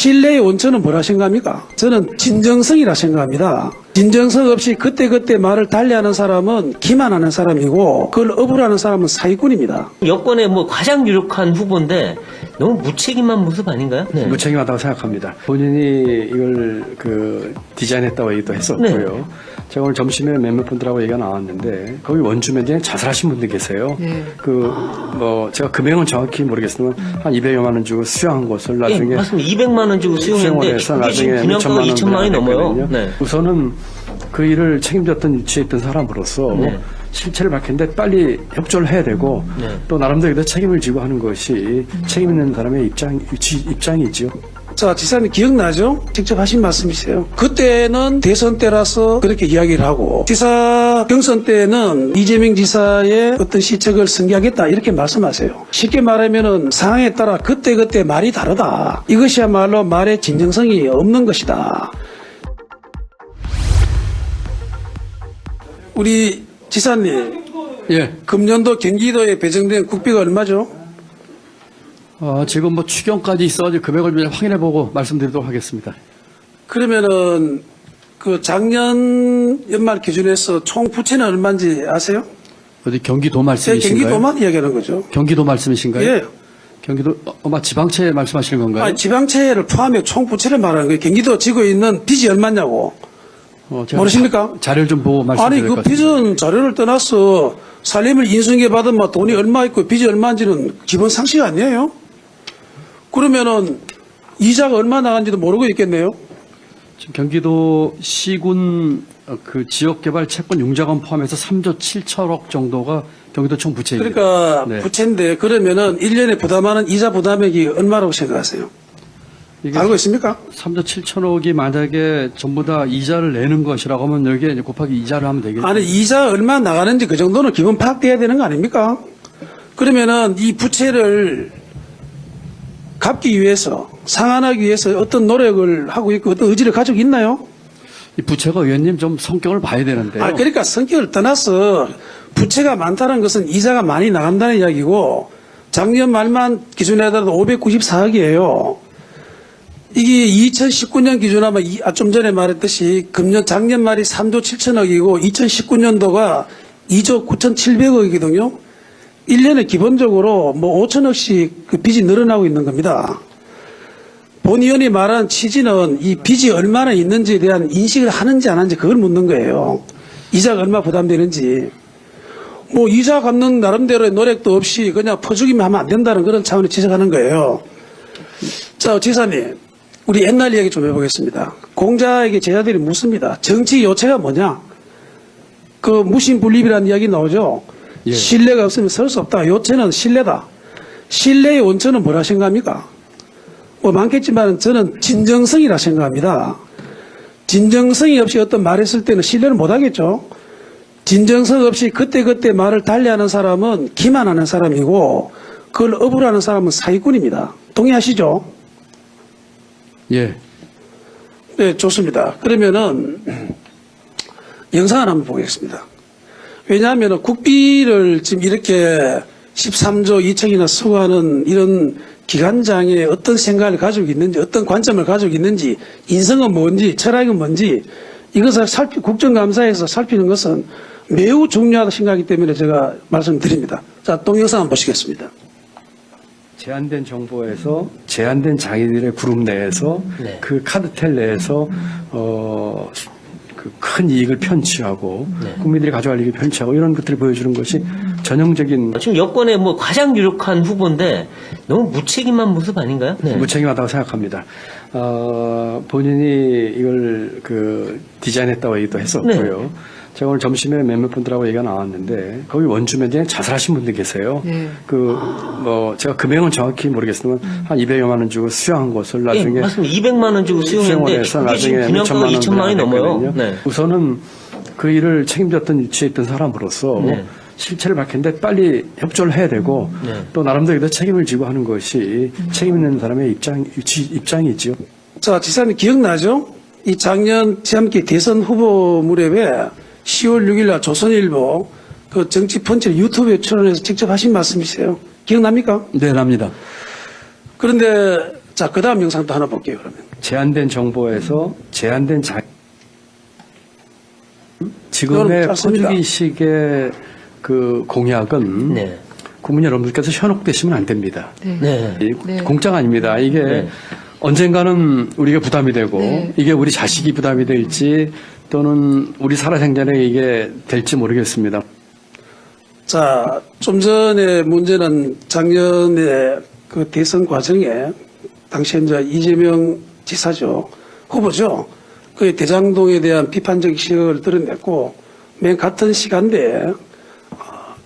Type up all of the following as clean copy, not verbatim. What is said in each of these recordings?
신뢰의 원천은 뭐라 생각합니까? 저는 진정성이라 생각합니다. 진정성 없이 그때그때 말을 달리하는 사람은 기만하는 사람이고 그걸 억울하는 사람은 사기꾼입니다. 여권의 뭐 가장 유력한 후보인데 너무 무책임한 모습 아닌가요? 네. 무책임하다고 생각합니다. 본인이 이걸 디자인했다고 얘기도 했었고요. 네. 제가 오늘 점심에 몇몇 분들하고 얘기가 나왔는데 거기 원주 면제에 자살하신 분들 계세요. 네. 제가 금액은 정확히 모르겠지만 한 200여만 원 주고 수령한 것을 나중에 예, 맞습니다. 200만 원 주고 수용했는데 해서 그게 지금 나중에 분양가가 2천만 원이 넘어요. 됐거든요. 네. 우선은 그 일을 책임졌던 위치에 있던 사람으로서 네. 실체를 밝히는데 빨리 협조를 해야 되고 네. 또 나름대로 여기다 책임을 지고 하는 것이 책임 있는 사람의 입장이지요. 자, 지사님 기억나죠? 직접 하신 말씀이세요. 그때는 대선 때라서 그렇게 이야기를 하고 지사 경선 때는 이재명 지사의 어떤 시책을 승계하겠다 이렇게 말씀하세요. 쉽게 말하면은 상황에 따라 그때그때 말이 다르다. 이것이야말로 말의 진정성이 없는 것이다. 우리 지사님, 예. 금년도 경기도에 배정된 국비가 얼마죠? 지금 추경까지 있어가지고 금액을 좀 확인해보고 말씀드리도록 하겠습니다. 그러면은 그 작년 연말 기준에서 총 부채는 얼마인지 아세요? 어디 경기도 제 말씀이신가요? 경기도만 이야기하는 거죠. 경기도 말씀이신가요? 예. 경기도 지방채 말씀하시는 건가요? 아니, 지방채를 포함해 총 부채를 말하는 거예요. 경기도 지고 있는 빚이 얼마냐고. 제가 모르십니까? 자료를 좀 보고 아니, 말씀드릴 것 그 같습니다. 빚은 자료를 떠나서 살림을 인수인계 받으면 돈이 얼마 있고 빚이 얼마인지는 기본 상식 아니에요? 그러면은 이자가 얼마 나간지도 모르고 있겠네요. 지금 경기도 시군 그 지역개발 채권 융자금 포함해서 3조 7천억 정도가 경기도 총 부채입니다. 그러니까 네. 부채인데 그러면은 1년에 부담하는 이자 부담액이 얼마라고 생각하세요? 이게 알고 있습니까? 3조 7천억이 만약에 전부 다 이자를 내는 것이라고 하면 여기에 이제 곱하기 이자를 하면 되겠죠. 아니 이자 얼마 나가는지 그 정도는 기본 파악돼야 되는 거 아닙니까? 그러면은 이 부채를 갚기 위해서 상환하기 위해서 어떤 노력을 하고 있고 어떤 의지를 가지고 있나요? 이 부채가 의원님 좀 성격을 봐야 되는데요. 그러니까 성격을 떠나서 부채가 많다는 것은 이자가 많이 나간다는 이야기고 작년 말만 기준에 하더라도 594억이에요. 이게 2019년 기준하면 좀 전에 말했듯이 작년 말이 3조 7천억이고 2019년도가 2조 9,700억이거든요. 1년에 기본적으로 5천억씩 그 빚이 늘어나고 있는 겁니다. 본 의원이 말한 취지는 이 빚이 얼마나 있는지에 대한 인식을 하는지 안 하는지 그걸 묻는 거예요. 이자가 얼마 부담되는지. 이자 갚는 나름대로의 노력도 없이 그냥 퍼주기만 하면 안 된다는 그런 차원을 지적하는 거예요. 자, 지사님, 우리 옛날 이야기 좀 해보겠습니다. 공자에게 제자들이 묻습니다. 정치 요체가 뭐냐? 그 무신분립이라는 이야기 나오죠. 예. 신뢰가 없으면 설 수 없다. 요체는 신뢰다. 신뢰의 원천은 뭐라 생각합니까? 많겠지만 저는 진정성이라 생각합니다. 진정성이 없이 어떤 말을 했을 때는 신뢰를 못 하겠죠. 진정성 없이 그때그때 말을 달리하는 사람은 기만하는 사람이고 그걸 억울하는 사람은 사기꾼입니다. 동의하시죠? 예. 네, 좋습니다. 그러면은 영상을 한번 보겠습니다. 왜냐하면 국비를 지금 이렇게 13조 2천이나 수고하는 이런 기관장의 어떤 생각을 가지고 있는지, 어떤 관점을 가지고 있는지, 인성은 뭔지, 철학은 뭔지, 이것을 국정감사에서 살피는 것은 매우 중요하다 생각하기 때문에 제가 말씀드립니다. 자, 동영상 한번 보시겠습니다. 제한된 정보에서 제한된 자기들의 그룹 내에서 네. 그 카드텔 내에서 그 큰 이익을 편취하고 네. 국민들이 가져갈 이익을 편취하고 이런 것들을 보여주는 것이 전형적인 지금 여권의 뭐 가장 유력한 후보인데 너무 무책임한 모습 아닌가요? 네. 무책임하다고 생각합니다. 본인이 이걸 디자인했다고 얘기도 했었고요. 네. 제가 오늘 점심에 몇몇 분들하고 얘기가 나왔는데 거기 원주 면제에 자살하신 분들 계세요. 네. 제가 금액은 정확히 모르겠지만 한 200여만 원 주고 수령한 것을 나중에 예, 맞습니다. 200만 원 주고 수용했는데 해서 그게 지금 나중에 분양가가 2천만 원이 넘어요. 됐거든요. 네. 우선은 그 일을 책임졌던 위치에 있던 사람으로서 네. 실체를 밝히는데 빨리 협조를 해야 되고 네. 또 나름대로 여기다 책임을 지고 하는 것이 책임 있는 사람의 입장이지요. 자, 지사님 기억나죠? 이 작년 지함기 대선 후보 무렵에 10월 6일 날 조선일보 그 정치 펀치를 유튜브에 출연해서 직접 하신 말씀이세요. 기억납니까? 네, 납니다. 그런데 자, 그 다음 영상도 하나 볼게요, 그러면. 제한된 정보에서 제한된 지금의 여러분, 짧습니다. 포주기식의 그 공약은 네. 국민 여러분들께서 현혹되시면 안 됩니다. 네. 이 네. 공짜가 아닙니다. 이게 네. 언젠가는 우리가 부담이 되고 네. 이게 우리 자식이 부담이 될지 또는 우리 살아생전에 이게 될지 모르겠습니다. 자, 좀 전에 문제는 작년에 그 대선 과정에 당시에 이제 이재명 지사죠. 후보죠. 그 대장동에 대한 비판적 시각을 드러냈고 맨 같은 시간대에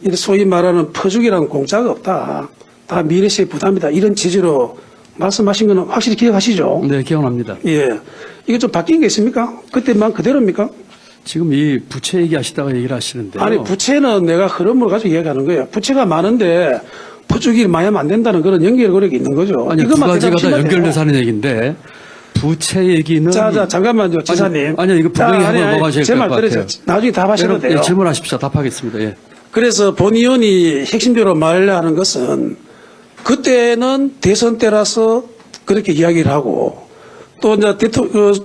이 소위 말하는 퍼주기라는 공짜가 없다. 다 미래세의 부담이다. 이런 취지로 말씀하신 거는 확실히 기억하시죠? 네, 기억납니다. 예. 이게 좀 바뀐 게 있습니까? 그때만 그대로입니까? 지금 이 부채 얘기하시다가 얘기를 하시는데요. 아니, 부채는 내가 흐름을 가지고 이야기하는 거예요. 부채가 많은데 퍼주기를 많이 하면 안 된다는 그런 연결고리가 있는 거죠. 아니, 두 이것만 가지가 다 대답하시면 돼요. 연결돼서 하는 얘기인데 부채 얘기는 자, 잠깐만요, 지사님. 아니요, 이거 분명히 한번 넘어가셔야 될 제말 것 같아요. 들으세요. 나중에 답하셔도 돼요. 예, 질문하십시오. 답하겠습니다. 예. 그래서 본 의원이 핵심적으로 말하는 것은 그때는 대선 때라서 그렇게 이야기를 하고 또 이제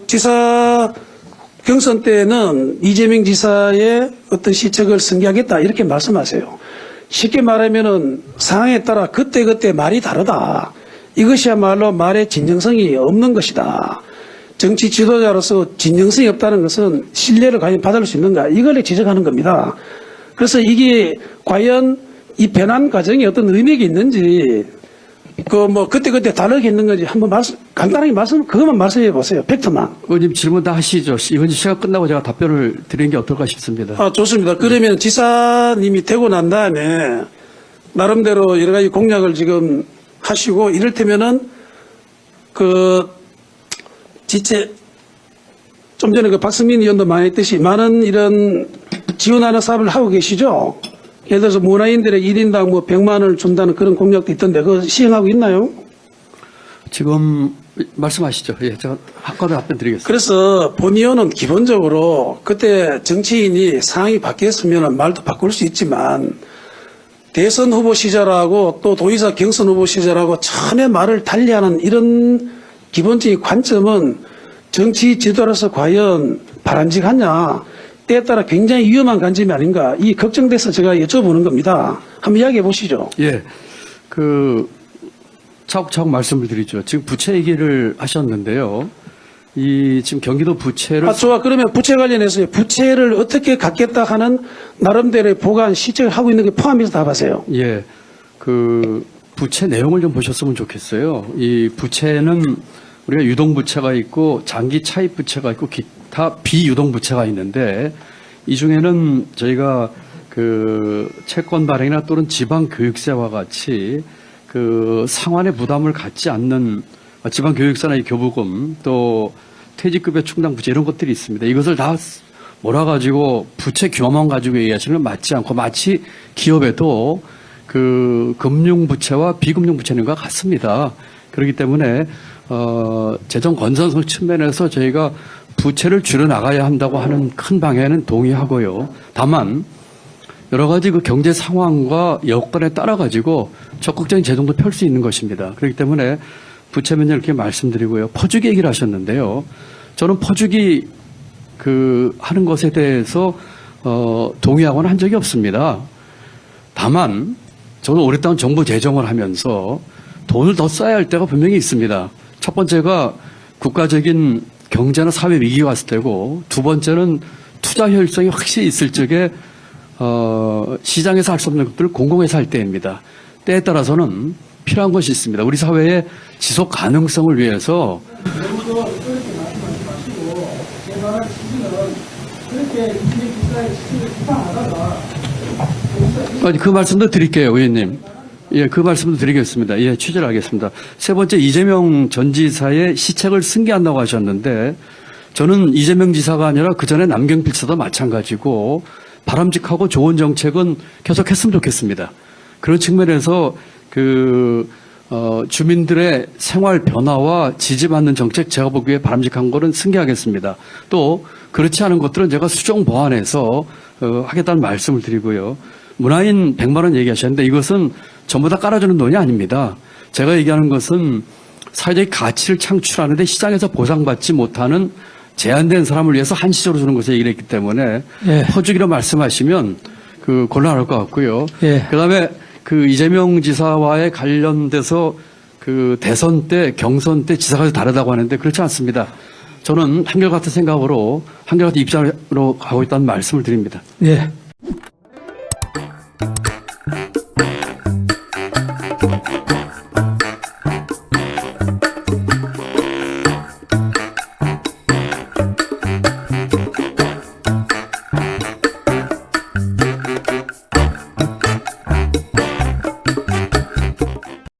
지사 경선 때는 이재명 지사의 어떤 시책을 승계하겠다 이렇게 말씀하세요. 쉽게 말하면은 상황에 따라 그때 말이 다르다. 이것이야말로 말의 진정성이 없는 것이다. 정치 지도자로서 진정성이 없다는 것은 신뢰를 과연 받을 수 있는가 이걸 지적하는 겁니다. 그래서 이게 과연 이 변환 과정이 어떤 의미가 있는지 그때 다르게 있는 건지 한번 간단하게 그것만 말씀해 보세요. 팩트만. 의원님 질문 다 하시죠. 의원님 시간 끝나고 제가 답변을 드리는 게 어떨까 싶습니다. 아, 좋습니다. 그러면 지사님이 되고 난 다음에 나름대로 여러 가지 공약을 지금 하시고 이를테면은 지체 좀 전에 박승민 의원도 많이 했듯이 많은 이런 지원하는 사업을 하고 계시죠? 예를 들어서 문화인들의 1인당 100만 원을 준다는 그런 공약도 있던데 그거 시행하고 있나요? 지금 말씀하시죠. 예, 제가 한과도 답변 드리겠습니다. 그래서 본 의원은 기본적으로 그때 정치인이 상황이 바뀌었으면 말도 바꿀 수 있지만 대선 후보 시절하고 또 도의사 경선 후보 시절하고 전혀 말을 달리하는 이런 기본적인 관점은 정치 지도로서 과연 바람직하냐 때에 따라 굉장히 위험한 관점이 아닌가 이 걱정돼서 제가 여쭤보는 겁니다. 한번 이야기해 보시죠. 예, 차곡차곡 말씀을 드리죠. 지금 부채 얘기를 하셨는데요. 지금 경기도 부채를 좋아. 그러면 부채 관련해서 부채를 어떻게 갚겠다 하는 나름대로의 보관 시책을 하고 있는 게 포함해서 답하세요. 예, 부채 내용을 좀 보셨으면 좋겠어요. 이 부채는 우리가 유동부채가 있고 장기 차입 부채가 있고 기타 비유동 부채가 있는데 이 중에는 저희가 채권 발행이나 또는 지방 교육세와 같이 상환의 부담을 갖지 않는 지방 교육세나 이 교부금 또 퇴직급여 충당 부채 이런 것들이 있습니다. 이것을 다 몰아가지고 부채 규모만 가지고 얘기하시는 건 맞지 않고 마치 기업에도 금융 부채와 비금융 부채는 것 같습니다. 그렇기 때문에 재정 건전성 측면에서 저희가 부채를 줄여 나가야 한다고 하는 큰 방향에는 동의하고요. 다만 여러 가지 경제 상황과 여건에 따라 가지고 적극적인 재정도 펼 수 있는 것입니다. 그렇기 때문에 부채 면제 이렇게 말씀드리고요. 퍼주기 얘기를 하셨는데요. 저는 퍼주기 하는 것에 대해서 동의하고는 한 적이 없습니다. 다만 저는 오랫동안 정부 재정을 하면서 돈을 더 써야 할 때가 분명히 있습니다. 첫 번째가 국가적인 경제나 사회 위기가 왔을 때고 두 번째는 투자 효율성이 확실히 있을 적에 시장에서 할 수 없는 것들을 공공에서 할 때입니다. 때에 따라서는 필요한 것이 있습니다. 우리 사회의 지속 가능성을 위해서 그 말씀도 드릴게요, 의원님. 예, 그 말씀도 드리겠습니다. 예, 취재를 하겠습니다. 세 번째, 이재명 전 지사의 시책을 승계한다고 하셨는데 저는 이재명 지사가 아니라 그 전에 남경필 지사도 마찬가지고 바람직하고 좋은 정책은 계속했으면 좋겠습니다. 그런 측면에서 주민들의 생활 변화와 지지받는 정책 제가 보기에 바람직한 거는 승계하겠습니다. 또 그렇지 않은 것들은 제가 수정 보완해서 하겠다는 말씀을 드리고요. 문화인 100만 원 얘기하셨는데 이것은 전부 다 깔아주는 돈이 아닙니다. 제가 얘기하는 것은 사회적 가치를 창출하는데 시장에서 보상받지 못하는 제한된 사람을 위해서 한시적으로 주는 것을 얘기를 했기 때문에 예. 퍼주기로 말씀하시면 그 곤란할 것 같고요. 예. 그다음에 그 이재명 지사와의 관련돼서 그 대선 때 경선 때 지사가 다르다고 하는데 그렇지 않습니다. 저는 한결같은 생각으로 한결같은 입장으로 가고 있다는 말씀을 드립니다. 예.